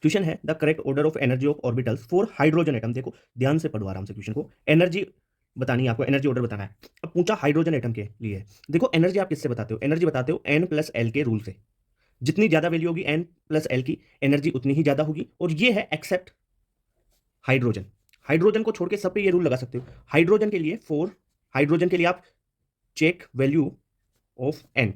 Question है the correct order of energy of orbitals for hydrogen atom. देखो ध्यान से पढ़ो आराम से क्वेश्चन को। एनर्जी बतानी है आपको, एनर्जी ऑर्डर बताना है। अब पूछा हाइड्रोजन एटम के लिए। देखो एनर्जी आप किससे बताते हो? एनर्जी बताते हो एन प्लस एल के रूल से। जितनी ज्यादा वैल्यू होगी एन प्लस एल की, एनर्जी उतनी ही ज्यादा होगी। और ये है एक्सेप्ट हाइड्रोजन। हाइड्रोजन को छोड़ के सब पे ये रूल लगा सकते हो। हाइड्रोजन के लिए हाइड्रोजन के लिए आप check value of N.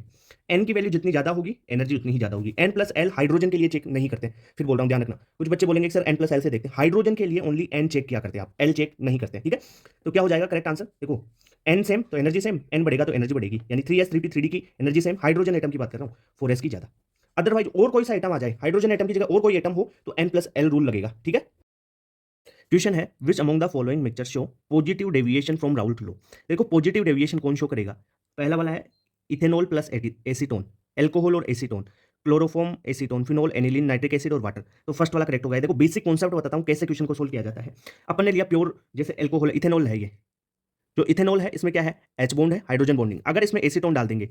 N की वैल्यू जितनी ज्यादा होगी एनर्जी उतनी ही ज्यादा होगी। एन प्लस एल हाइड्रोजन के लिए चेक नहीं करते। फिर बोल रहा हूं ध्यान रखना, कुछ बच्चे बोलेंगे सर एन प्लस एल से देखते हैं। हाइड्रोजन के लिए ओनली एन चेक किया करते हैं आप, एल चेक नहीं करते। ठीक है, तो क्या हो जाएगा करेक्ट आंसर? देखो एन सेम तो एनर्जी सेम, एन बढ़ेगा तो एनर्जी बढ़ेगी, यानी 3s 3p 3d की एनर्जी सेम। हाइड्रोजन एटम की बात कर रहा हूँ, 4s की ज्यादा। अदरवाइज और कोई सा एटम आ जाए, हाइड्रोजन एटम की जगह और कोई एटम हो तो एन प्लस एल रूल लगेगा। ठीक है, क्वेश्चन है which among the following mixture show positive deviation from Raoult law. देखो पॉजिटिव डेविएशन कौन शो करेगा? पहला वाला है इथेनॉल प्लस एसीटोन, एल्कोहल और acetone, chloroform acetone, phenol, aniline, nitric acid और वाटर। तो फर्स्ट वाला करेक्ट होगा। देखो बेसिक कॉन्सेप्ट बताता हूं कैसे क्वेश्चन को सोल्व किया जाता है। अपन ने लिया प्योर, जैसे एल्कोहल, इथेनॉल है ये। जो इथेनॉल है इसमें क्या है? एच बॉन्ड है, हाइड्रोजन बॉन्डिंग। अगर इसमें एसीटोन डाल देंगे,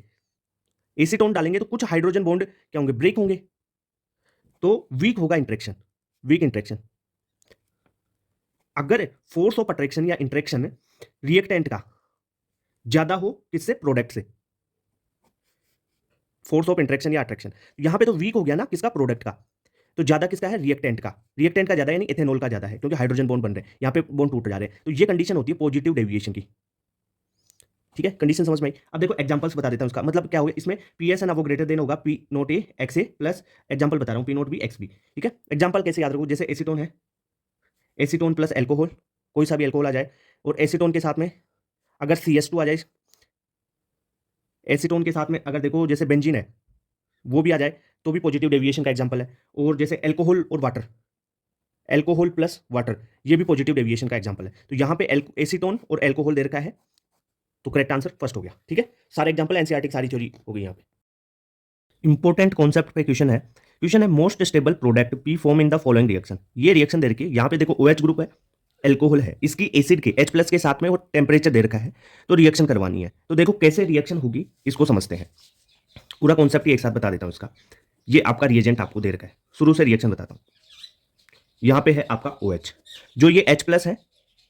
एसीटोन डालेंगे तो कुछ हाइड्रोजन बॉन्ड क्या होंगे? ब्रेक होंगे, तो वीक होगा इंट्रेक्शन, वीक इंट्रेक्शन। अगर फोर्स ऑफ अट्रैक्शन या इंट्रैक्शन रिएक्टेंट का ज्यादा हो, किससे? प्रोडक्ट से। फोर्स ऑफ इंट्रैक्शन या अट्रैक्शन, यहां पे तो वीक हो गया ना, किसका? प्रोडक्ट का। तो ज्यादा किसका है? रिएक्टेंट का। रिएक्टेंट का ज्यादा यानी इथेनॉल का ज्यादा है, क्योंकि हाइड्रोजन बॉन्ड बन रहे हैं, यहां पे बॉन्ड टूट जा रहे हैं। तो ये कंडीशन होती है पॉजिटिव डेविएशन की। ठीक है, कंडीशन समझ में आई? अब देखो एग्जांपल्स बता देता हूं उसका। मतलब क्या होगा इसमें? पी एस एन वो ग्रेटर देन होगा P naught A X A plus, example बता रहा हूं, P naught B X B. ठीक है, एग्जांपल कैसे याद रखो? जैसे एसीटोन है, एसीटोन प्लस एल्कोहल, कोई सा भी एल्कोहल आ जाए, और एसीटोन के साथ में अगर CH2 आ जाए, एसीटोन के साथ में अगर देखो जैसे बेंजीन है वो भी आ जाए, तो भी पॉजिटिव डेविएशन का एग्जांपल है। और जैसे एल्कोहल और वाटर, एल्कोहल प्लस वाटर, ये भी पॉजिटिव डेविएशन का एग्जांपल है। तो यहाँ पे एसीटोन और एल्कोहल दे रखा है, तो करेक्ट आंसर फर्स्ट हो गया। ठीक है, सारे एग्जांपल एनसीईआरटी सारी चोरी हो गई यहाँ पे। इंपॉर्टेंट कॉन्सेप्ट पे क्वेश्चन है। क्वेश्चन है most stable product P form in the following reaction. ये रिएक्शन दे रखी है, यहाँ पे देखो OH ग्रुप है, एल्कोहल है, इसकी एसिड के H प्लस के साथ में, और टेम्परेचर दे रखा है, तो रिएक्शन करवानी है। तो देखो कैसे रिएक्शन होगी इसको समझते हैं। पूरा कॉन्सेप्ट एक साथ बता देता हूं इसका। ये आपका रिएजेंट आपको दे रखा है, शुरू से रिएक्शन बताता हूं। यहां पे है आपका OH, जो ये H प्लस है,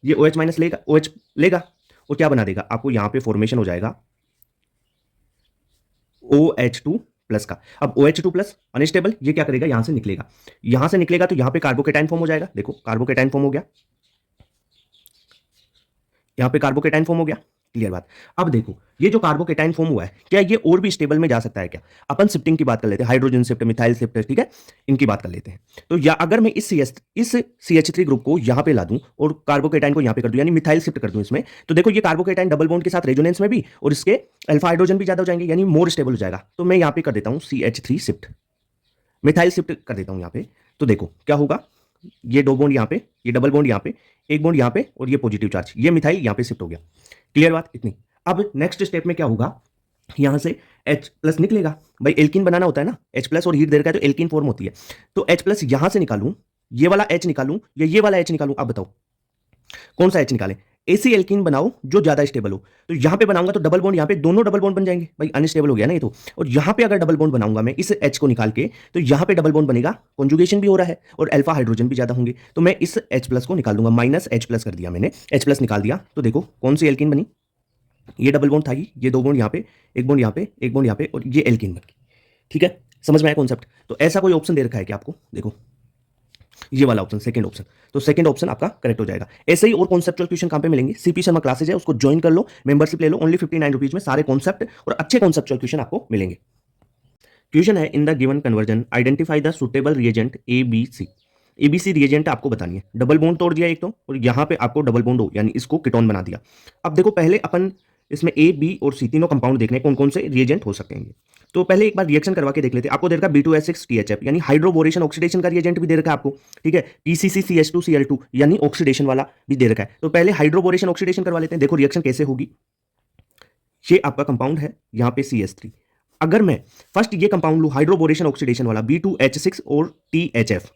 ये OH माइनस लेगा, OH लेगा और क्या बना देगा आपको? यहां पे फॉर्मेशन हो जाएगा OH2 प्लस का। अब OH2 प्लस अनस्टेबल, ये क्या करेगा? यहां से निकलेगा, यहां से निकलेगा तो यहां पे कार्बोकेटाइन फॉर्म हो जाएगा। देखो कार्बोकेटाइन फॉर्म हो गया, यहां पे कार्बोकेटाइन फॉर्म हो गया। क्लियर बात? अब देखो ये जो कार्बोकेटाइन फॉर्म हुआ है, क्या ये और भी स्टेबल में जा सकता है क्या? अपन शिफ्टिंग की बात कर लेते हैं, हाइड्रोजन शिफ्ट, मिथाइल शिफ्ट, ठीक है, इनकी बात कर लेते हैं। तो या अगर मैं इस CH3 ग्रुप को यहां पे ला दूं और कार्बोकेटाइन को यहां पे कर दूं, यानी मिथाइल शिफ्ट कर दूं इसमें, तो देखो ये कार्बोकेटाइन डबल बॉन्ड के साथ रेजोनेंस में भी, और इसके अल्फा हाइड्रोजन भी ज्यादा हो जाएंगे, यानी मोर स्टेबल हो जाएगा। तो मैं यहां पे कर देता हूं CH3 शिफ्ट, मिथाइल शिफ्ट कर देता हूं यहां पे। तो देखो क्या होगा? ये दो बॉन्ड यहां पे, ये डबल बॉन्ड यहां पे, एक बॉन्ड यहां पे, और ये पॉजिटिव चार्ज, ये मिथाइल यहां पे शिफ्ट हो गया। क्लियर बात? इतनी। अब नेक्स्ट स्टेप में क्या होगा? यहां से H प्लस निकलेगा, भाई एल्कीन बनाना होता है ना, H प्लस और हीट दे रखा है तो एल्कीन फॉर्म होती है। तो H प्लस यहां से निकालूं, ये वाला H निकालूं या ये वाला H निकालूं? अब बताओ कौन सा H निकालें? ऐसी एल्कीन बनाओ जो ज्यादा स्टेबल हो। तो यहां पे बनाऊंगा तो डबल बॉन्ड, यहां पे दोनों डबल बॉन्ड बन जाएंगे, भाई अनस्टेबल हो गया ना ये तो। और यहां पे अगर डबल बॉन्ड बनाऊंगा मैं इस H को निकाल के, तो यहां पे डबल बॉन्ड बनेगा, कॉन्जुगेशन भी हो रहा है और अल्फा हाइड्रोजन भी ज्यादा होंगे। तो मैं इस H प्लस को निकाल दूंगा, माइनस H प्लस कर दिया मैंने, H प्लस निकाल दिया। तो देखो कौन सी एल्कीन बनी? ये डबल बॉन्ड था, ये दो बॉन्ड यहाँ पे, एक बॉन्ड यहाँ पे, एक बॉन्ड यहाँ पे, और ये एल्कीन बन गई। ठीक है, समझ में आया कॉन्सेप्ट? तो ऐसा कोई ऑप्शन दे रखा है क्या आपको? देखो ये वाला ऑप्शन, सेकंड ऑप्शन, तो सेकंड ऑप्शन आपका करेक्ट हो जाएगा। ऐसे ही और कॉन्सेप्चुअल क्वेश्चन कहां पे मिलेंगे? CP शर्मा क्लासेज है, उसको ज्वाइन कर लो, मेंबरशिप ले लो, ओनली 59 रुपीज में सारे कॉन्सेप्ट और अच्छे कॉन्सेप्चुअल क्वेश्चन आपको मिलेंगे। क्वेश्चन है in the given conversion identify the suitable reagent ABC। ABC reagent आपको बतानी है। डबल बॉन्ड तोड़ दिया एक तो, और यहां पे आपको डबल बॉन्ड हो, यानी इसको कीटोन बना दिया। अब देखो पहले अपन इसमें A, B और C तीनों कंपाउंड देखने कौन कौन से रिएजेंट हो सकते हैं। तो पहले एक बार रिएक्शन करवा के देख लेते हैं। आपको दे रखा B2S6THF, यानी हाइड्रोबोरेशन ऑक्सीडेशन का रिएजेंट भी दे रखा है आपको। ठीक है, PCCCH2Cl2 यानी ऑक्सीडेशन वाला भी दे रखा है। तो पहले हाइड्रोबोरेशन ऑक्सीडेशन करवा लेते हैं, देखो रिएक्शन कैसे होगी। ये आपका कंपाउंड है यहाँ पे CH3। अगर मैं फर्स्ट ये कंपाउंड लूं हाइड्रोबोरेशन ऑक्सीडेशन वाला B2H6 और THF,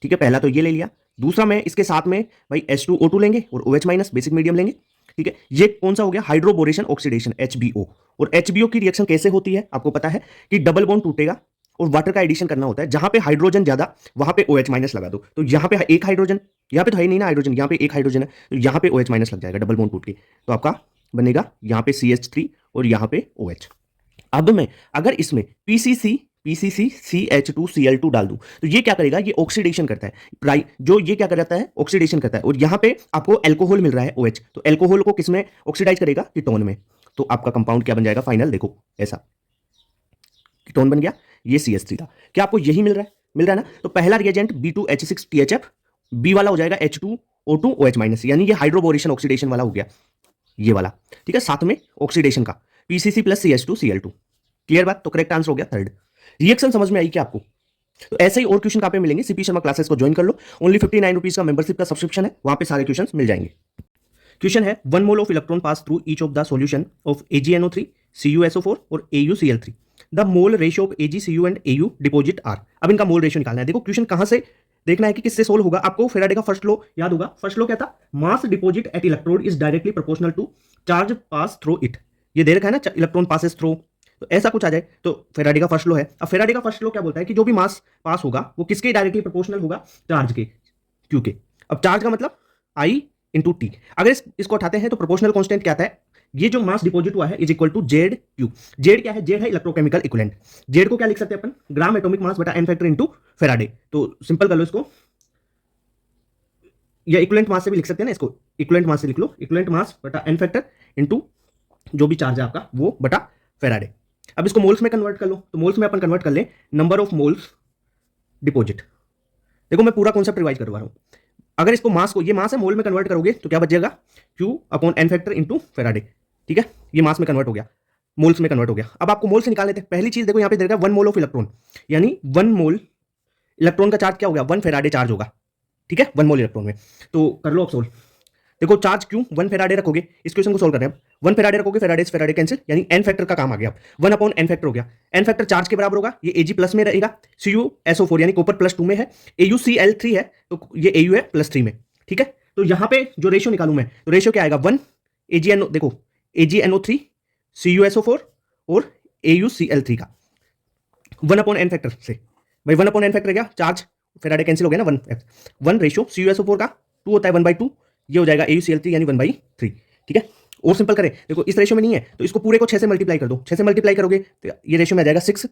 ठीक है, पहला तो ये ले लिया। दूसरा मैं इसके साथ में भाई H2O2 लेंगे और OH माइनस बेसिक मीडियम लेंगे। ठीक है, ये कौन सा हो गया? Hydroboration oxidation, HBO। और HBO की रिएक्शन कैसे होती है आपको पता है कि डबल बॉन्ड टूटेगा और वाटर का एडिशन करना होता है, जहां पे हाइड्रोजन ज्यादा वहां पे OH माइनस लगा दो। तो यहाँ पे एक हाइड्रोजन, यहाँ पे तो है ही नहीं ना हाइड्रोजन, यहाँ पे एक हाइड्रोजन है, तो यहाँ पे OH माइनस लग जाएगा डबल बॉन्ड टूट के, तो आपका बनेगा यहाँ पे CH3 और यहाँ पे OH। अब मैं अगर इसमें PCC CH2Cl2 डाल दूं तो ये क्या करेगा, ये ऑक्सीडेशन करता है, जो ये क्या करता है, ऑक्सीडेशन करता है, और यहाँ पे आपको अल्कोहल मिल रहा है OH, तो अल्कोहल को किसमें ऑक्सीडाइज करेगा, कीटोन में। तो आपका कंपाउंड क्या बन जाएगा फाइनल, देखो ऐसा कीटोन बन गया, ये CH3 था। क्या आपको यही मिल रहा है ना। तो पहला रिएजेंट B2H6THF, बी वाला हो जाएगा H2O2OH माइनस, यानी ये हाइड्रोबोरेशन ऑक्सीडेशन वाला हो गया, ये वाला, ठीक है, साथ में ऑक्सीडेशन का PCC प्लस CH2Cl2। क्लियर बात, तो करेक्ट आंसर हो गया थर्ड। रिएक्शन समझ में आई क्या आपको। तो ऐसे ही और क्वेश्चन कहाँ पे मिलेंगे, सीपी शर्मा क्लासेस को ज्वाइन कर लो, ओनली 59 रुपीज का मेंबरशिप का सब्सक्रिप्शन है, वहां पे सारे क्वेश्चन मिल जाएंगे। क्वेश्चन है 1 mole of electron pass through each of the solution of AgNO3 CuSO4 और AuCl3, the mole ratio of AgCu and AU deposit are. अब इनका मोल रेशियो निकालना है। देखो क्वेश्चन कहां से देखना है कि किससे सोल्व होगा। आपको फेराडे का फर्स्ट लॉ याद होगा। फर्स्ट लॉ क्या था, mass deposit at electrode is directly proportional to charge pass through it. ये दे रखा है ना, इलेक्ट्रॉन पासेस थ्रू, तो ऐसा कुछ आ जाए तो फेराडे का फर्स्ट लॉ है। अब फेराडे का फर्स्ट लॉ क्या बोलता है कि जो भी मास पास होगा वो किसके डायरेक्टली प्रोपोर्शनल होगा, चार्ज के, क्यू के। अब चार्ज का मतलब I इंटू टी। अगर इसको उठाते हैं तो प्रोपोर्शनल कांस्टेंट क्या आता है, ये जो मास डिपॉजिट हुआ है is equal to Z Q. Z क्या है, जेड है इलेक्ट्रोकेमिकल इक्विवेलेंट। जेड को क्या लिख सकते हैं अपन, ग्राम एटॉमिक मास बटा एन फैक्टर इनटू फेराडे। तो सिंपल कर लो इसको, या इक्विवेलेंट मास से भी लिख सकते हैं ना, इसको इक्विवेलेंट मास से लिख लो, इक्विवेलेंट मास बटा एन फैक्टर इनटू जो भी चार्ज है आपका वो बटा फेराडे। अब इसको मोल्स में कन्वर्ट कर लो, तो मोल्स में अपन कन्वर्ट कर ले नंबर ऑफ मोल्स डिपॉजिट। देखो मैं पूरा कॉन्सेप्ट रिवाइज करवा रहा हूं। अगर इसको मास को, ये मास है, मोल में कन्वर्ट करोगे तो क्या बचेगा, Q upon N factor into Faraday. ठीक है, ये मास में कन्वर्ट हो गया, मोल्स में कन्वर्ट हो गया। अब आपको मोल से निकालने थे। पहली चीज देखो यहाँ पे दे रखा है 1 मोल ऑफ इलेक्ट्रॉन, यानी 1 मोल इलेक्ट्रॉन का चार्ज क्या हो गया, 1 फेराडे चार्ज होगा। ठीक है, 1 मोल इलेक्ट्रॉन में। तो कर लो अब सोल्व। देखो चार्ज क्यों 1 फेराडे रखोगे, इस क्वेश्चन को सोल्व कर रहे हैं। 1 फेराडे रखोगे, फेराडे से फेराडे कैंसिल, यानी एन फैक्टर का काम आ गया। 1 अपॉन एन फैक्टर हो गया। एन फैक्टर चार्ज के बराबर होगा, ये Ag प्लस में रहेगा, CuSO4 यानी कॉपर प्लस 2 में है, AuCl3 है तो ये Au है प्लस 3 में। ठीक है, तो यहां पे जो रेशियो निकालूं मैं, तो रेशियो क्या आएगा, 1 AgNO, देखो AgNO3 CuSO4 और AuCl3 का 1 अपॉन एन फैक्टर से, भाई 1 अपॉन एन फैक्टर गया, चार्ज फेराडे कैंसिल हो गया ना, 1 रेशियो CuSO4 का 2 होता है 1/2, ये हो जाएगा AuCl3 यानी 1/3। ठीक है, और सिंपल करें, देखो इस रेशियो में नहीं है तो इसको पूरे को 6 से मल्टीप्लाई कर दो। 6 से मल्टीप्लाई करोगे तो ये रेशियो में आ जाएगा 6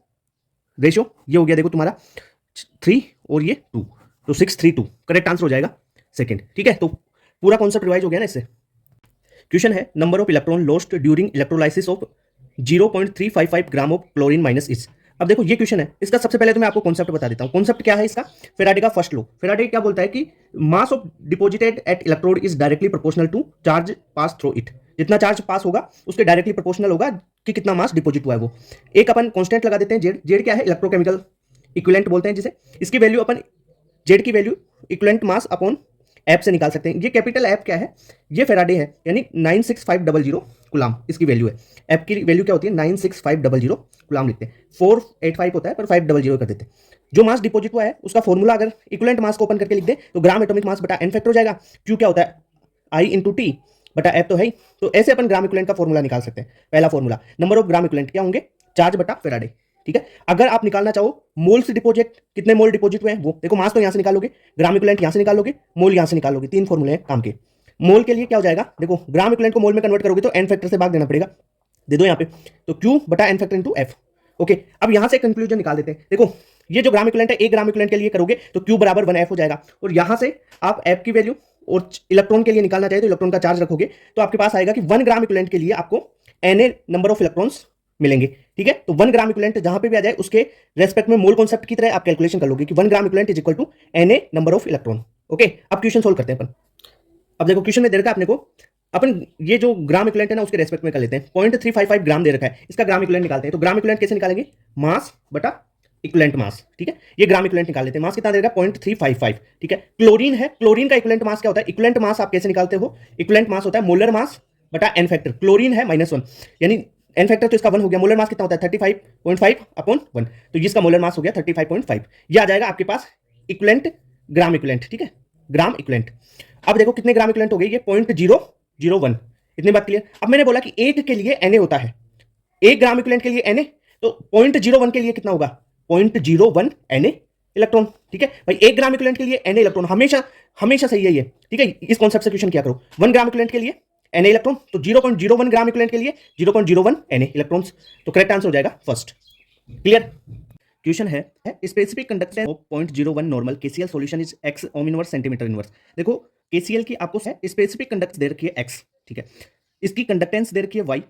रेशियो, ये हो गया देखो तुम्हारा 3 और ये 2, तो 632 करेक्ट आंसर हो जाएगा सेकंड। ठीक है, तो पूरा कॉन्सेप्ट रिवाइज हो गया ना इससे। क्वेश्चन है number of electron lost during electrolysis of 0.355 gram of chlorine minus is. अब देखो ये क्वेश्चन है, इसका सबसे पहले तो मैं आपको कॉन्सेप्ट बता देता हूं। कॉन्सेप्ट क्या है इसका, फेराडे का फर्स्ट लॉ। फेराडे क्या बोलता है कि mass of deposited at electrode is directly proportional to charge pass through it. जितना चार्ज पास होगा उसके डायरेक्टली प्रोपोर्शनल होगा कि कितना मास डिपॉजिट हुआ है वो। एक अपन कांस्टेंट लगा देते हैं जेड। जेड क्या है, इलेक्ट्रोकेमिकल इक्विवेलेंट बोलते हैं जिसे। इसकी वैल्यू अपन, जेड की value equivalent mass upon app से निकाल सकते हैं। ये कैपिटल ऐप क्या है, ये फेराडे है, यानी 96500 कुलाम इसकी वैल्यू है। ऐप की वैल्यू क्या होती है, 96500 कुलाम लिखते हैं। 485 होता है पर 500 कर देते हैं। जो मास डिपॉजिट हुआ है उसका फॉर्मूला अगर इक्विवेलेंट मास को ओपन करके लिख दे तो ग्राम एटॉमिक मास बटा एन फैक्टर हो जाएगा। क्यू क्या होता है, I इंटू टी बटा एफ तो है ही। तो ऐसे अपन ग्राम इक्विवेलेंट का फॉर्मूला निकाल सकते हैं। पहला formula, number of gram equivalent क्या होंगे, चार्ज बटा फेराडे। ठीक है, अगर आप निकालना चाहो मोल्स डिपॉजिट, कितने मोल डिपॉजिट हुए हैं वो देखो, मास तो यहां से निकालोगे, ग्राम इक्विवेलेंट यहां से निकालोगे, मोल यहां से निकालोगे। 3 फॉर्मूले हैं काम के। मोल के लिए क्या हो जाएगा, देखो ग्राम इक्विवेलेंट को मोल में कन्वर्ट करोगे तो एन फैक्टर से भाग देना पड़ेगा, दे दो यहाँ पे, तो Q बटा N factor into F. Okay, अब यहां से कंक्लूजन निकाल देते हैं। देखो ये जो ग्राम इक्विवेलेंट है, एक ग्राम इक्विवेलेंट के लिए करोगे तो Q बराबर 1F हो जाएगा, और यहां से आप F की वैल्यू और इलेक्ट्रॉन के लिए निकालना चाहिए तो इलेक्ट्रॉन का चार्ज रखोगे तो आपके पास आएगा कि 1 ग्राम इक्विवेलेंट के लिए आपको Na नंबर ऑफ इलेक्ट्रॉन्स मिलेंगे। ठीक है, तो 1 ग्राम इक्विवेलेंट जहां पे भी आ जाए उसके रेस्पेक्ट में मोल कॉन्सेप्ट की तरह आप कैलकुलेशन कर लोगे कि 1 gram equivalent is equal to Na number of electron. Okay, अब क्वेश्चन सोल्व करते हैं अपन। अब देखो क्वेश्चन में दे रखा है अपने को, अपन ये जो ग्राम इक्विवेलेंट है ना उसके रेस्पेक्ट में कर लेते हैं। 0.355 ग्राम दे रखा है, इसका ग्राम इक्विवेलेंट निकालते हैं। तो ग्राम इक्विवेलेंट कैसे निकालेंगे, मास बटा इक्विवेलेंट मास। ठीक है, ये ग्राम इक्विवेलेंट निकाल लेते हैं। मास कितना दे रखा है, 0.355। ठीक है, क्लोरीन है, क्लोरीन का इक्विवेलेंट मास क्या होता है, इक्विवेलेंट मास आप कैसे निकालते हो, इक्विवेलेंट मास होता है मोलर मास बटा एन फैक्टर। क्लोरीन है -1, यानी एन फैक्टर तो इसका 1 हो गया। मोलर मास कितना होता है 35.5 अपॉन 1, तो इसका मोलर मास हो गया 35.5। ये आ जाएगा आपके पास इक्विवेलेंट, ग्राम इक्विवेलेंट। ठीक है, ग्राम इक्विवेलेंट। अब देखो कितने ग्राम इक्विवेलेंट हो गए, ये 0.001। इतनी बात क्लियर। अब मैंने बोला कि 1 के लिए Na होता है, 1 ग्राम इक्विवेलेंट के लिए Na, तो 0.01 के लिए कितना होगा, 0.01 Na इलेक्ट्रॉन। ठीक है भाई, 1 ग्राम इक्विवेलेंट के लिए Na इलेक्ट्रॉन हमेशा हमेशा सही है ये। ठीक है, इस कॉन्सेप्ट से क्वेश्चन किया करो। 1 ग्राम इक्विवेलेंट के लिए Na इलेक्ट्रॉन, तो 0.01 ग्राम इक्विवेलेंट के लिए 0.01 Na इलेक्ट्रॉन्स। तो करेक्ट आंसर हो जाएगा फर्स्ट। क्लियर। क्वेश्चन है specific conductance of 0.01 normal KCl solution is x ohm inverse centimetre inverse. देखो KCl की आपको स्पेसिफिक कंडक्टेंस दे रखी है x, ठीक है, इसकी कंडक्टेंस दे रखी है y,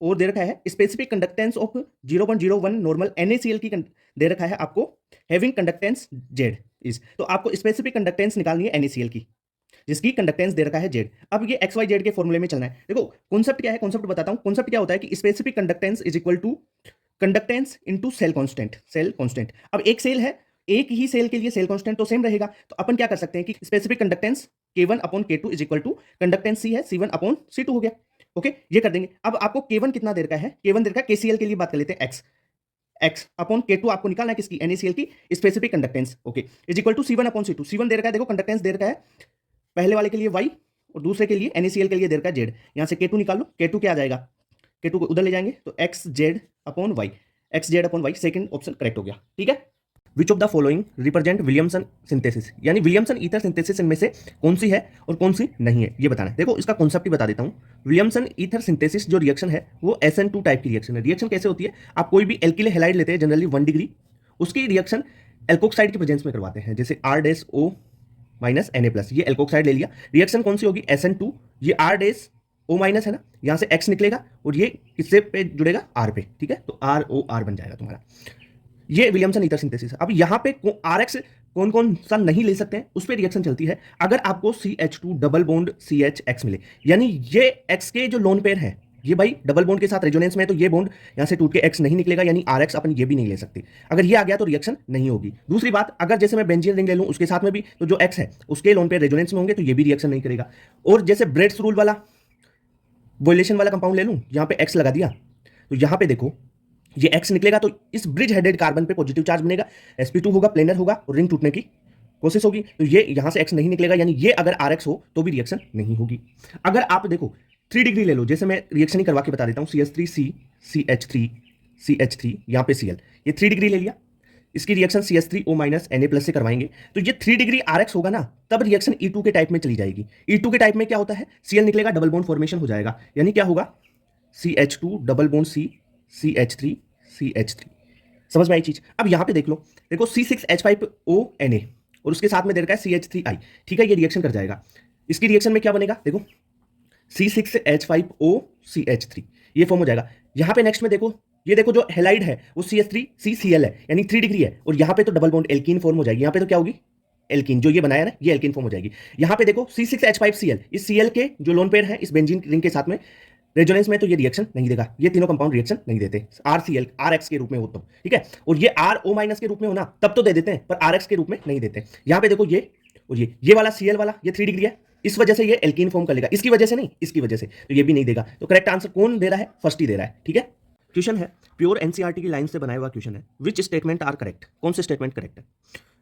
और दे रखा है specific conductance of 0.01 normal NaCl की दे रखा है आपको हैविंग कंडक्टेंस Z इज। तो आपको स्पेसिफिक कंडक्टेंस निकालनी है NaCl की, जिसकी कंडक्टेंस दे रखा है Z। अब ये XYZ के फॉर्मूले में चलना है। देखो कॉन्सेप्ट क्या है, कॉन्सेप्ट बताता हूं। कॉन्सेप्ट क्या होता है कि specific conductance is equal to conductance into cell constant. Cell constant, अब एक सेल है, एक ही सेल के लिए सेल कांस्टेंट तो सेम रहेगा। तो अपन क्या कर सकते हैं कि specific conductance K1 upon K2 is equal to conductance C है C1 अपॉन C2 हो गया। ओके, ये कर देंगे। अब आपको K1 कितना दे रखा है, K1 दे रखा है KCl के लिए बात कर लेते हैं x अपॉन K2 आपको निकालना है किसकी, NaCl की specific conductance. Okay, is equal to C1 upon C2। C1 दे रखा है, देखो कंडक्टेंस दे रखा है पहले वाले के लिए y और दूसरे के लिए NaCl के लिए दे रखा है Z। यहां से K2 निकाल लो, K2 क्या आ जाएगा, K2 को उधर ले जाएंगे तो XZ upon y, second option correct हो गया। ठीक है। Which of the following represent Williamson synthesis, यानी विलियमसन ईथर सिंथेसिस इनमें से कौन सी है और कौन सी नहीं है ये बताना है। देखो इसका कॉन्सेप्ट ही बता देता हूं। विलियमसन ईथर सिंथेसिस जो रिएक्शन है वो SN2 टाइप की रिएक्शन है। रिएक्शन कैसे होती है, आप कोई भी एल्किल हैलाइड लेते हैं जनरली 1 डिग्री, उसकी रिएक्शन एल्कोक्साइड की प्रेजेंस में करवाते हैं, जैसे R-O माइनस Na+, ये एल्कोक्साइड ले लिया। रिएक्शन कौन सी होगी, SN2, ये R-O- है ना, यहां से X निकलेगा और ये किससे पे जुड़ेगा, R पे। ठीक है, तो ROR बन जाएगा तुम्हारा। ये विलियमसन ईथर सिंथेसिस है। अब यहां पे RX कौन कौन सा नहीं ले सकते हैं, उस पर रिएक्शन चलती है। अगर आपको CH2 डबल बॉन्ड CHX मिले, यानी ये X के जो लोन पेयर है ये भाई डबल बॉन्ड के साथ रेजोनेंस में है, तो ये बॉन्ड यहां से टूट के X नहीं निकलेगा, यानी RX अपन ये भी नहीं ले सकते। अगर ये आ गया तो रिएक्शन नहीं होगी। दूसरी बात, अगर जैसे मैं बेंजीन रिंग ले लूं उसके साथ में भी, तो जो X है उसके लोन पेयर रेजोनेंस में होंगे, तो ये भी रिएक्शन नहीं करेगा। और जैसे ब्रेड्स रूल वाला वॉयलेशन वाला कंपाउंड ले लूं, यहां पे X लगा दिया, तो यहां पे देखो ये X निकलेगा, तो इस ब्रिज हेडेड कार्बन पे पॉजिटिव चार्ज बनेगा, sp2 होगा, प्लेनर होगा और रिंग टूटने की कोशिश होगी। तो ये यहां से X नहीं निकलेगा, यानी ये अगर RX हो तो भी रिएक्शन नहीं होगी। अगर आप देखो 3 डिग्री ले लो, जैसे मैं रिएक्शन ही करवा के बता देता हूं, CH3C CH3 यहां पे Cl, ये 3 डिग्री ले लिया, इसकी रिएक्शन CH3O Na+ से करवाएंगे, तो ये 3 डिग्री RX होगा ना, तब रिएक्शन E2 के टाइप में चली जाएगी। E2 के टाइप में क्या होता है, Cl निकलेगा, डबल बॉन्ड फॉर्मेशन हो जाएगा, यानी क्या होगा, CH2 double bond C CH3 समझ में आई चीज। अब यहां पे देख लो, देखो C6H5O Na और उसके साथ में दे रखा है CH3I। ठीक है, ये रिएक्शन कर जाएगा। इसकी रिएक्शन में क्या बनेगा, देखो C6H5O CH3, ये फॉर्म हो जाएगा। यहां पे नेक्स्ट में देखो, ये देखो जो हेलाइड है वो CH3CCl है, यानी 3 डिग्री है, और यहां पे तो डबल बॉन्ड एल्कीन फॉर्म हो जाएगी। यहां पे तो क्या होगी, एल्कीन, जो ये बनाया ना ये एल्कीन फॉर्म हो जाएगी। यहां पे देखो C6H5Cl, इस Cl के जो लोन पेयर है इस बेंजीन रिंग के साथ में रेजोनेंस में, तो ये रिएक्शन नहीं देगा। ये तीनों कंपाउंड रिएक्शन नहीं देते, RCl RX के रूप में हो तो, ठीक है, और ये RO- के रूप में हो ना तब तो दे देते हैं, पर RX के रूप में नहीं देते। यहां पे देखो ये और ये वाला Cl वाला, ये 3 डिग्री है, इस वजह से ये एल्कीन फॉर्म कर लेगा, इसकी वजह से नहीं, इसकी वजह से, तो ये भी नहीं देगा। तो करेक्ट आंसर कौन दे रहा है, फर्स्ट ही दे रहा है। ठीक है, क्वेश्चन है प्योर NCERT की लाइन से बनाया हुआ क्वेश्चन है। विच स्टेटमेंट आर करेक्ट, कौन से स्टेटमेंट करेक्ट है।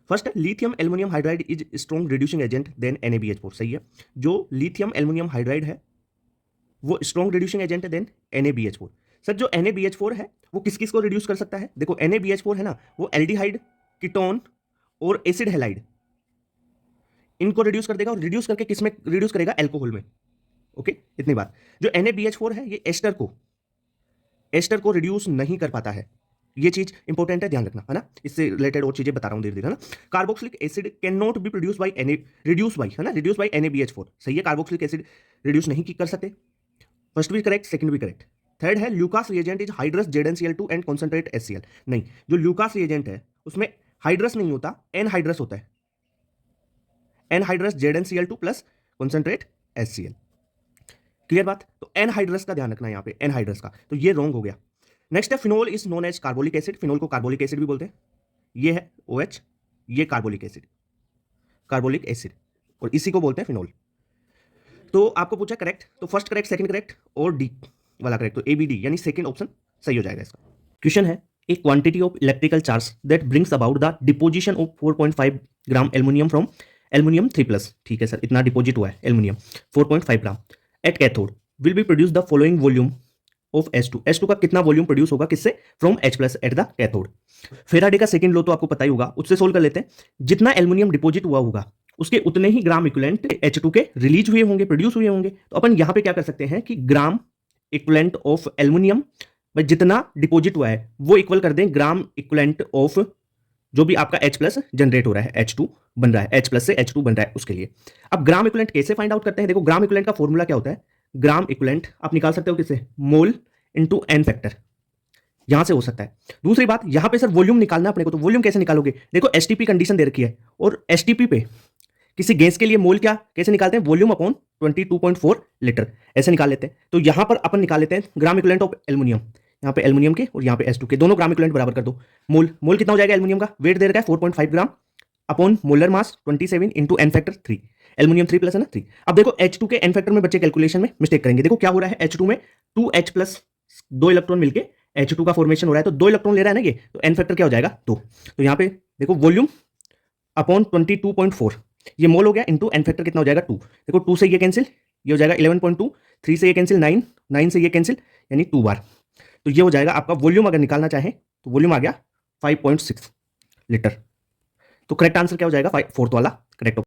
फर्स्ट है lithium aluminium hydride is strong reducing agent than NaBH4, सही है। जो लिथियम एल्युमिनियम हाइड्राइड है वो स्ट्रॉन्ग रिड्यूसिंग एजेंट है देन NaBH4। सर जो NaBH4 है वो किस किस को रिड्यूस कर सकता है, देखो NaBH4 है ना, वो एल्डिहाइड, कीटोन और एसिड हैलाइड, इनको रिड्यूस कर देगा, और रिड्यूस करके किस में रिड्यूस करेगा, अल्कोहल में। ओके, इतनी बात। जो NaBH4 है ये एस्टर को रिड्यूस नहीं कर पाता है, ये चीज इंपॉर्टेंट है, ध्यान रखना, है ना। इससे रिलेटेड और चीजें बता रहा हूं धीरे धीरे, है ना। Carboxylic acid can not be produce by reduce by NaBH4, सही है, कार्बोक्सिलिक एसिड रिड्यूस नहीं कर सकते। फर्स्ट भी करेक्ट, सेकंड भी करेक्ट। थर्ड है Lucas reagent is hydrous ZnCl2 and concentrate HCl, नहीं, जो ल्यूकास रिएजेंट है उसमें हाइड्रस नहीं होता, एनहाइड्रस होता है, anhydrous ZnCl2 plus concentrate HCl। Clear बात, तो एनहाइड्रस का ध्यान रखना यहां पे, एनहाइड्रस का, तो ये रॉन्ग हो गया। नेक्स्ट है phenol is known as carbolic acid, phenol को कार्बोलिक एसिड भी बोलते हैं, ये है OH, ये कार्बोलिक एसिड, और इसी को बोलते हैं फिनोल। तो आपको पूछा करेक्ट, तो फर्स्ट करेक्ट, सेकंड करेक्ट और डी वाला करेक्ट, तो ABD यानी सेकंड ऑप्शन सही हो जाएगा इसका। क्वेश्चन है ए quantity of electrical charge that brings about the deposition of 4.5 gram aluminium from aluminium 3+, ठीक है सर, इतना डिपोजिट हुआ है aluminium 4.5 gram at cathode will be produce the following volume of H2 का कितना वॉल्यूम प्रोड्यूस होगा किससे, from H plus at the cathode. Faraday का सेकंड लॉ तो आपको पता ही होगा, उससे सोल्व कर लेते हैं। जितना एल्युमिनियम डिपॉजिट हुआ होगा उसके उतने ही ग्राम इक्विवेलेंट H2 के रिलीज हुए होंगे, प्रोड्यूस हुए होंगे। तो अपन यहां पे क्या कर सकते हैं कि ग्राम इक्विवेलेंट ऑफ एल्युमिनियम जितना डिपॉजिट हुआ है वो इक्वल कर दें ग्राम इक्विवेलेंट ऑफ जो भी आपका H प्लस जनरेट हो रहा है, H2 बन रहा है, H प्लस से H2 बन रहा है उसके लिए। अब ग्राम इक्विवेलेंट कैसे फाइंड आउट करते हैं? देखो ग्राम इक्विवेलेंट का फॉर्मूला क्या होता है, ग्राम इक्विवेलेंट आप निकाल सकते हो किससे, मोल इंटू एन फैक्टर, यहां से हो सकता है। दूसरी बात यहां पे सर वॉल्यूम निकालना अपने को, तो वॉल्यूम कैसे निकालोगे? देखो एसटीपी कंडीशन दे रखी है और एसटीपी पे किसी गैस के लिए मोल क्या कैसे निकालते हैं, वॉल्यूम अपॉन 22.4 लीटर, ऐसे निकाल लेते हैं। तो यहां पर अपन निकाल लेते हैं ग्राम इक्विवेलेंट ऑफ एल्युमिनियम, यहाँ पे एल्युमिनियम के और यहाँ पे S2 के दोनों ग्राम इक्विवेलेंट बराबर कर दो। मोल कितना हो जाएगा एल्युमिनियम का, वेट दे रखा है 4.5 gram upon molar mass 27 into N factor 3, aluminium 3 plus है ना 3। अब देखो H2 के एन फैक्टर में बच्चे कैलकुलेशन में मिस्टेक करेंगे। देखो क्या हो रहा है H2 में 2H प्लस 2 इलेक्ट्रॉन मिलके H2 का फॉर्मेशन हो रहा है, तो 2 इलेक्ट्रॉन ले रहा है ना ये, तो एन फैक्टर क्या हो जाएगा 2। तो यहाँ पे देखो वॉल्यूम अपॉन 22.4, ये मोल हो गया इंटू एन फैक्टर कितना हो जाएगा 2। देखो 2 से ये कैंसिल, ये हो जाएगा 11.2, 3 से ये कैंसिल 9, 9 से ये कैंसिल यानी 2 बार। तो ये हो जाएगा आपका वॉल्यूम, अगर निकालना चाहें तो वॉल्यूम आ गया 5.6 लीटर। तो करेक्ट आंसर क्या हो जाएगा, फोर्थ वाला करेक्ट।